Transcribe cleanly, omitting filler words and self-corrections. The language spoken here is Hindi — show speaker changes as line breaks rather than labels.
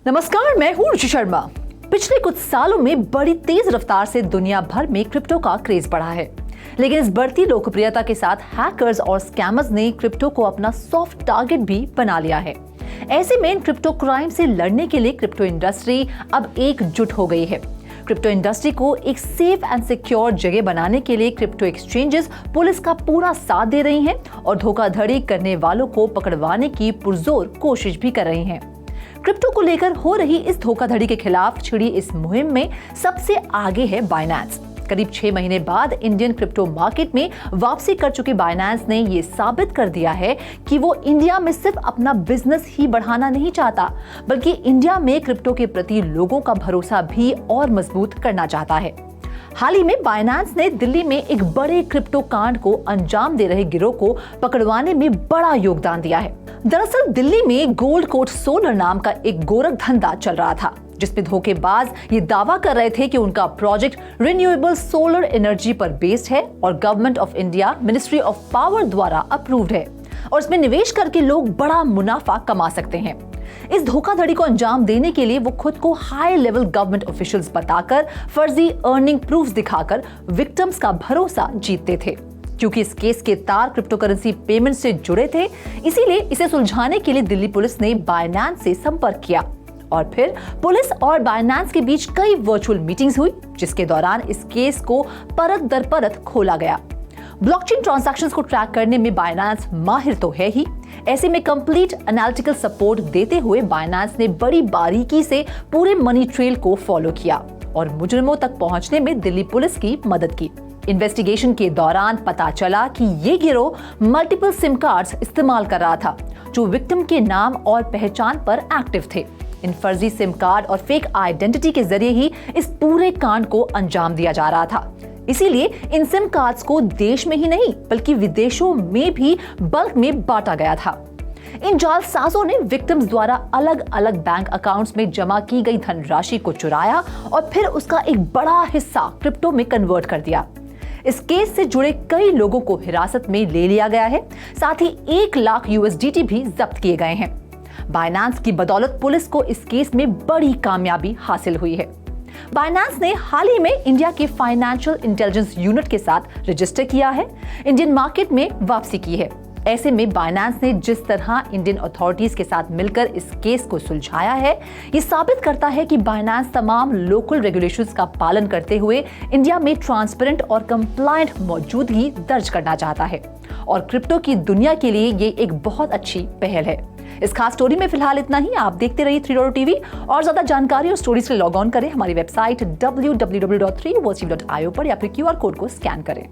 नमस्कार, मैं हूं रुचि शर्मा। पिछले कुछ सालों में बड़ी तेज रफ्तार से दुनिया भर में क्रिप्टो का क्रेज बढ़ा है, लेकिन इस बढ़ती लोकप्रियता के साथ हैकर्स और स्कैमर्स ने क्रिप्टो को अपना सॉफ्ट टारगेट भी बना लिया है। ऐसे में क्रिप्टो क्राइम से लड़ने के लिए क्रिप्टो इंडस्ट्री अब एकजुट हो गई है। क्रिप्टो इंडस्ट्री को एक सेफ एंड सिक्योर जगह बनाने के लिए क्रिप्टो एक्सचेंजेस पुलिस का पूरा साथ दे रही हैं और धोखाधड़ी करने वालों को पकड़वाने की पुरजोर कोशिश भी कर रही हैं। क्रिप्टो को लेकर हो रही इस धोखाधड़ी के खिलाफ छिड़ी इस मुहिम में सबसे आगे है बाइनेंस। करीब 6 महीने बाद इंडियन क्रिप्टो मार्केट में वापसी कर चुके बाइनेंस ने ये साबित कर दिया है कि वो इंडिया में सिर्फ अपना बिजनेस ही बढ़ाना नहीं चाहता, बल्कि इंडिया में क्रिप्टो के प्रति लोगों का भरोसा भी और मजबूत करना चाहता है। हाल ही में बाइनेंस ने दिल्ली में एक बड़े क्रिप्टो कांड को अंजाम दे रहे गिरोह को पकड़वाने में बड़ा योगदान दिया है। दरअसल दिल्ली में गोल्ड कोट सोलर नाम का एक गोरख धंधा चल रहा था, जिसमें धोखेबाज ये दावा कर रहे थे कि उनका प्रोजेक्ट रिन्यूएबल सोलर एनर्जी पर बेस्ड है और government of India ministry of power द्वारा अप्रूव्ड है और इसमें निवेश करके लोग बड़ा मुनाफा कमा सकते हैं। इस धोखाधड़ी को अंजाम देने के लिए वो खुद को हाई लेवल गवर्नमेंट ऑफिशियल्स बताकर फर्जी अर्निंग प्रूफ्स दिखाकर विक्टिम्स का भरोसा जीतते थे। क्योंकि इस केस के तार क्रिप्टो करेंसी पेमेंट से जुड़े थे, इसीलिए इसे सुलझाने के लिए दिल्ली पुलिस ने बाइनेंस से संपर्क किया और फिर पुलिस और बाइनेंस के बीच कई वर्चुअल मीटिंग्स हुई, जिसके दौरान इस केस को परत दर परत खोला गया। ब्लॉकचेन ट्रांजैक्शंस को ट्रैक करने में बाइनेंस माहिर तो है ही, ऐसे में कंप्लीट एनालिटिकल सपोर्ट देते हुए बाइनेंस ने बड़ी बारीकी से पूरे मनी ट्रेल को फॉलो किया और मुजरिमों तक पहुंचने में दिल्ली पुलिस की मदद की। इन्वेस्टिगेशन के दौरान पता चला कि ये गिरोह मल्टीपल सिम कार्ड्स इस्तेमाल कर रहा था, जो विक्टिम के नाम और पहचान पर एक्टिव थे। इन फर्जी सिम कार्ड और फेक आइडेंटिटी के जरिए ही इस पूरे कांड को अंजाम दिया जा रहा था। इसीलिए इन सिम कार्ड्स को देश में ही नहीं बल्कि विदेशों में भी बल्क में बांटा गया था। इन जालसाजों ने विक्टिम्स द्वारा अलग अलग बैंक अकाउंट्स में जमा की गई धनराशि को चुराया और फिर उसका एक बड़ा हिस्सा क्रिप्टो में कन्वर्ट कर दिया। इस केस से जुड़े कई लोगों को हिरासत में ले लिया गया है, साथ ही 1 लाख USDT भी जब्त किए गए हैं। बाइनेंस की बदौलत पुलिस को इस केस में बड़ी कामयाबी हासिल हुई है। बाइनेंस ने हाल ही में इंडिया के फाइनेंशियल इंटेलिजेंस यूनिट के साथ रजिस्टर किया है, इंडियन मार्केट में वापसी की है। ऐसे में बाइनेंस ने जिस तरह इंडियन अथॉरिटीज के साथ मिलकर इस केस को सुलझाया है, ये साबित करता है कि बाइनेंस तमाम लोकल रेगुलेशंस का पालन करते हुए इंडिया में ट्रांसपेरेंट और कंप्लायंट मौजूदगी दर्ज करना चाहता है और क्रिप्टो की दुनिया के लिए ये एक बहुत अच्छी पहल है। इस खास स्टोरी में फिलहाल इतना ही। आप देखते रहिए 3 TV और ज्यादा जानकारी और स्टोरीज के लिए लॉग ऑन करें हमारी वेबसाइट www.3versity.io पर या फिर QR कोड को स्कैन करें।